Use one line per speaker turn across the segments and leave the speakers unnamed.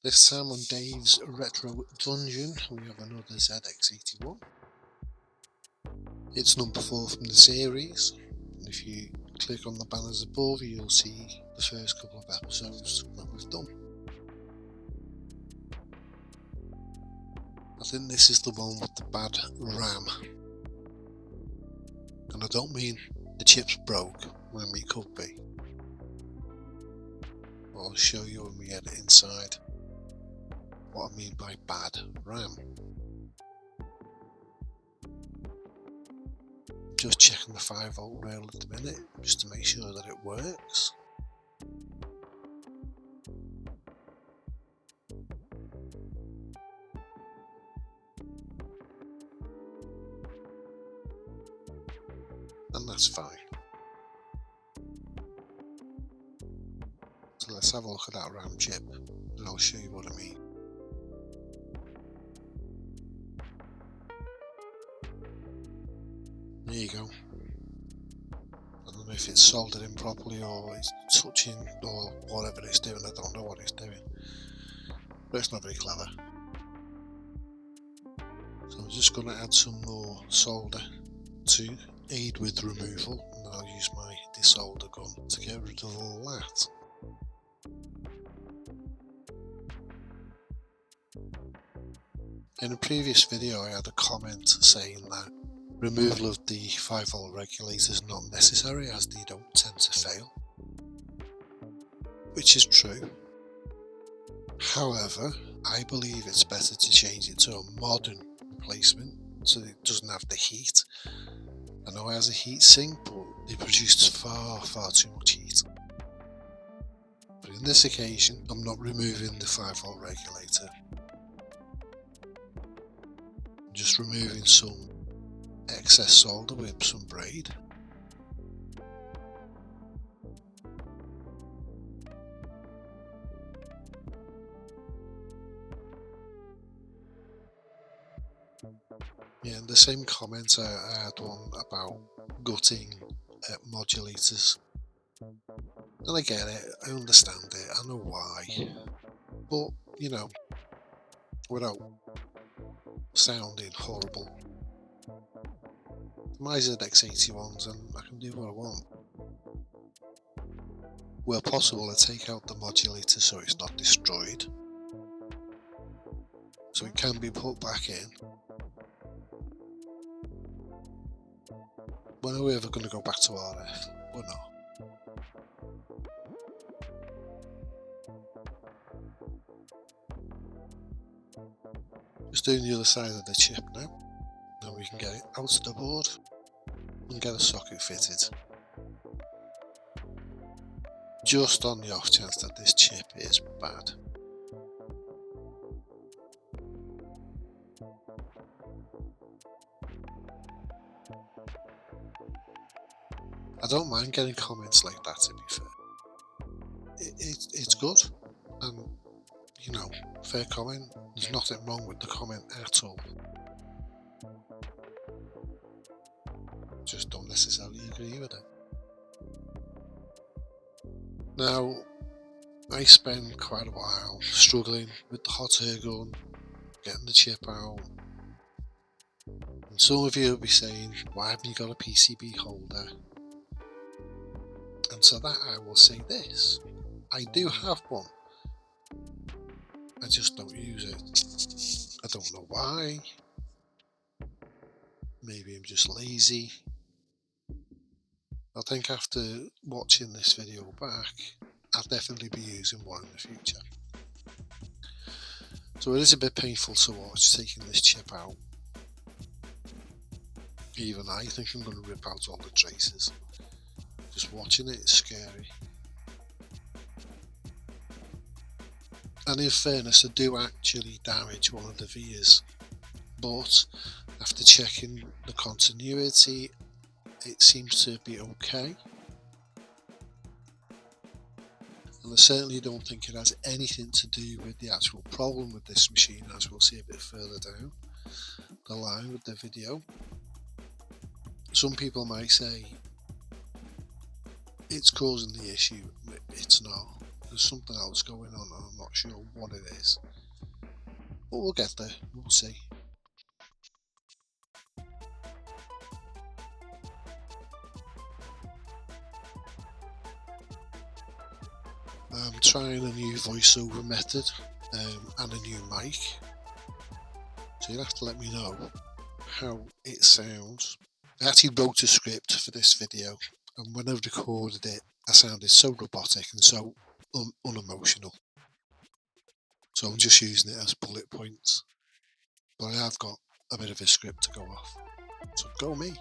This time on Dave's Retro Dungeon we have another ZX81. It's number 4 from the series. If you click on the banners above you'll see the first couple of episodes that we've done. I think this is the one with the bad RAM. And I don't mean the chips broke when we could be. I'll show you when we get it inside what I mean by bad RAM. Just checking the 5V rail at the minute just to make sure that it works. And that's fine. So let's have a look at that RAM chip and I'll show you what I mean. There you go. I don't know if it's soldered in properly or it's touching or whatever it's doing. I don't know what it's doing, but it's not very clever. So I'm just going to add some more solder to aid with removal, and then I'll use my desolder gun to get rid of all that. In a previous video I had a comment saying that removal of the 5V regulator is not necessary as they don't tend to fail, which is true. However, I believe it's better to change it to a modern replacement so that it doesn't have the heat. I know it has a heat sink, but it produces far too much heat. But in this occasion, I'm not removing the 5V regulator. I'm just removing some excess solder with some braid. Yeah, and the same comments I had one about gutting modulators. And I get it, I understand it, I know why. But, you know, without sounding horrible, my ZX81s and I can do what I want. Where possible I take out the modulator so it's not destroyed, so it can be put back in. When are we ever going to go back to RF? We're not. Just doing the other side of the chip now. Then we can get it out of the board and get a socket fitted. Just on the off chance that this chip is bad. I don't mind getting comments like that, to be fair. It's good, and you know, fair comment. There's nothing wrong with the comment at all. Just don't necessarily agree with it. Now, I spent quite a while struggling with the hot air gun, getting the chip out. And some of you will be saying, why haven't you got a PCB holder? And to that I will say this, I do have one. I just don't use it. I don't know why. Maybe I'm just lazy. I think after watching this video back, I'll definitely be using one in the future. So it is a bit painful to watch taking this chip out. Even I think I'm going to rip out all the traces. Just watching it is scary. And in fairness, I do actually damage one of the vias, but after checking the continuity, it seems to be okay. And I certainly don't think it has anything to do with the actual problem with this machine, as we'll see a bit further down the line with the video. Some people might say it's causing the issue. It's not. there's something else going on and I'm not sure what it is. But we'll get there, we'll see. I'm trying a new voiceover method and a new mic. So you'll have to let me know how it sounds. I actually wrote a script for this video, and when I recorded it, I sounded so robotic and so unemotional. So I'm just using it as bullet points. But I have got a bit of a script to go off. So go me.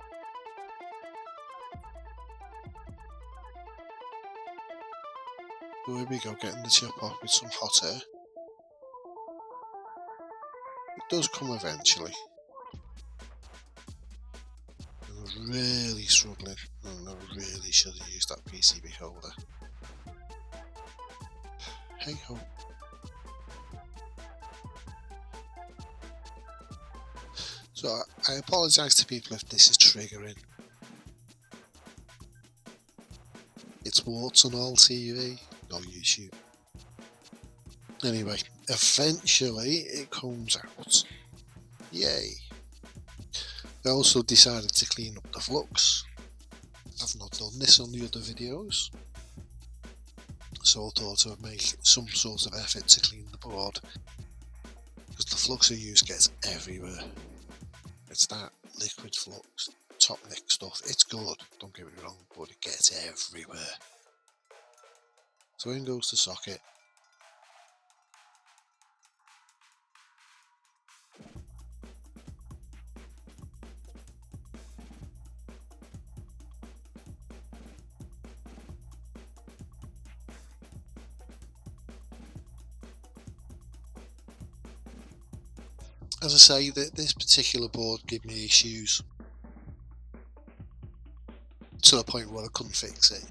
So here we go, getting the chip off with some hot air. It does come eventually. I'm really struggling, and I really should have used that PCB holder. Hey ho. So I apologise to people if this is triggering. It's warts on all TV, not YouTube. Anyway, eventually it comes out. Yay! I also decided to clean up the flux. I've not done this on the other videos, so I thought I would make some sort of effort to clean the board, because the flux I use gets everywhere. It's that liquid flux, top nick stuff. It's good, don't get me wrong, but it gets everywhere. So in goes the socket. As I say, this particular board gave me issues to the point where I couldn't fix it.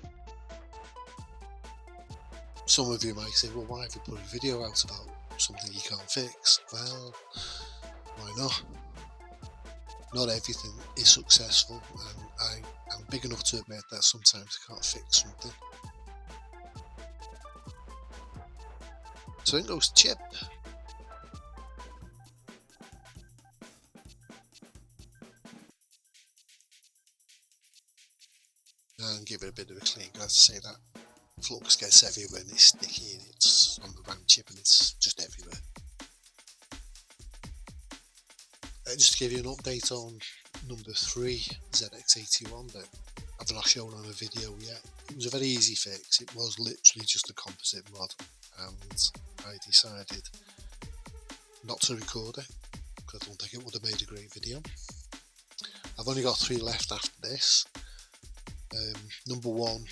Some of you might say, well, why have you put a video out about something you can't fix? Well, why not? Not everything is successful, and I am big enough to admit that sometimes I can't fix something. So in goes the chip. And give it a bit of a clean. As I say, that flux gets everywhere and it's sticky and it's on the RAM chip and it's just everywhere. Just to give you an update on number 3 ZX81 that I've not shown on a video yet. It was a very easy fix. It was literally just a composite mod, and I decided not to record it because I don't think it would have made a great video. I've only got 3 left after this. Number 1,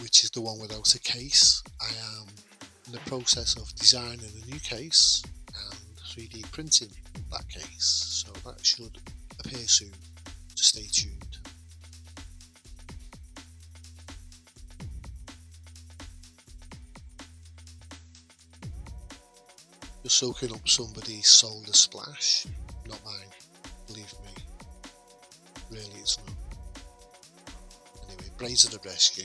which is the one without a case, I am in the process of designing a new case and 3D printing that case, so that should appear soon, so stay tuned. You're soaking up somebody's solder splash, not mine, believe me, really it's not. Anyway, Brains to the rescue.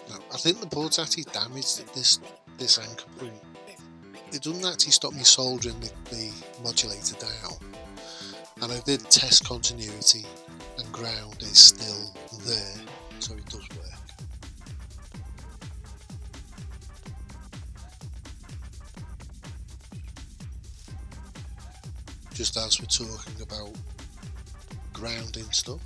Now, I think the board's actually damaged at this anchor point. It doesn't actually stop me soldering the modulator down, and I did test continuity and ground is still there, so it does work. Just as we're talking about grounding stuff,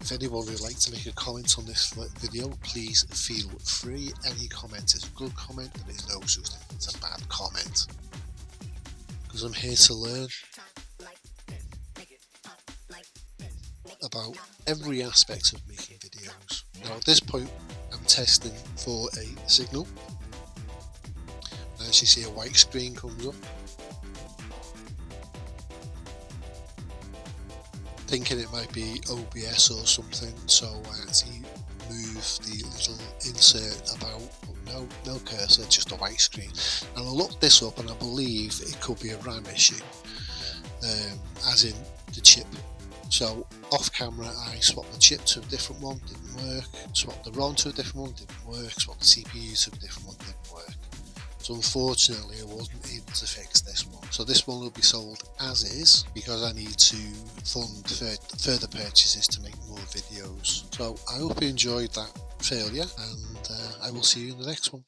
if anyone would like to make a comment on this video, please feel free. Any comment is a good comment, there is no such thing as a bad comment, because I'm here to learn about every aspect of making videos. Now at this point I'm testing for a signal. As you see, a white screen comes up, thinking it might be OBS or something, so I actually move the little insert about, but no cursor, just a white screen. And I looked this up and I believe it could be a RAM issue, as in the chip So off camera I swapped the chip to a different one, didn't work, swapped the ROM to a different one, didn't work, swapped the CPU to a different one, didn't work. So unfortunately I wasn't able to fix this one. So this one will be sold as is because I need to fund further purchases to make more videos. So I hope you enjoyed that failure, and I will see you in the next one.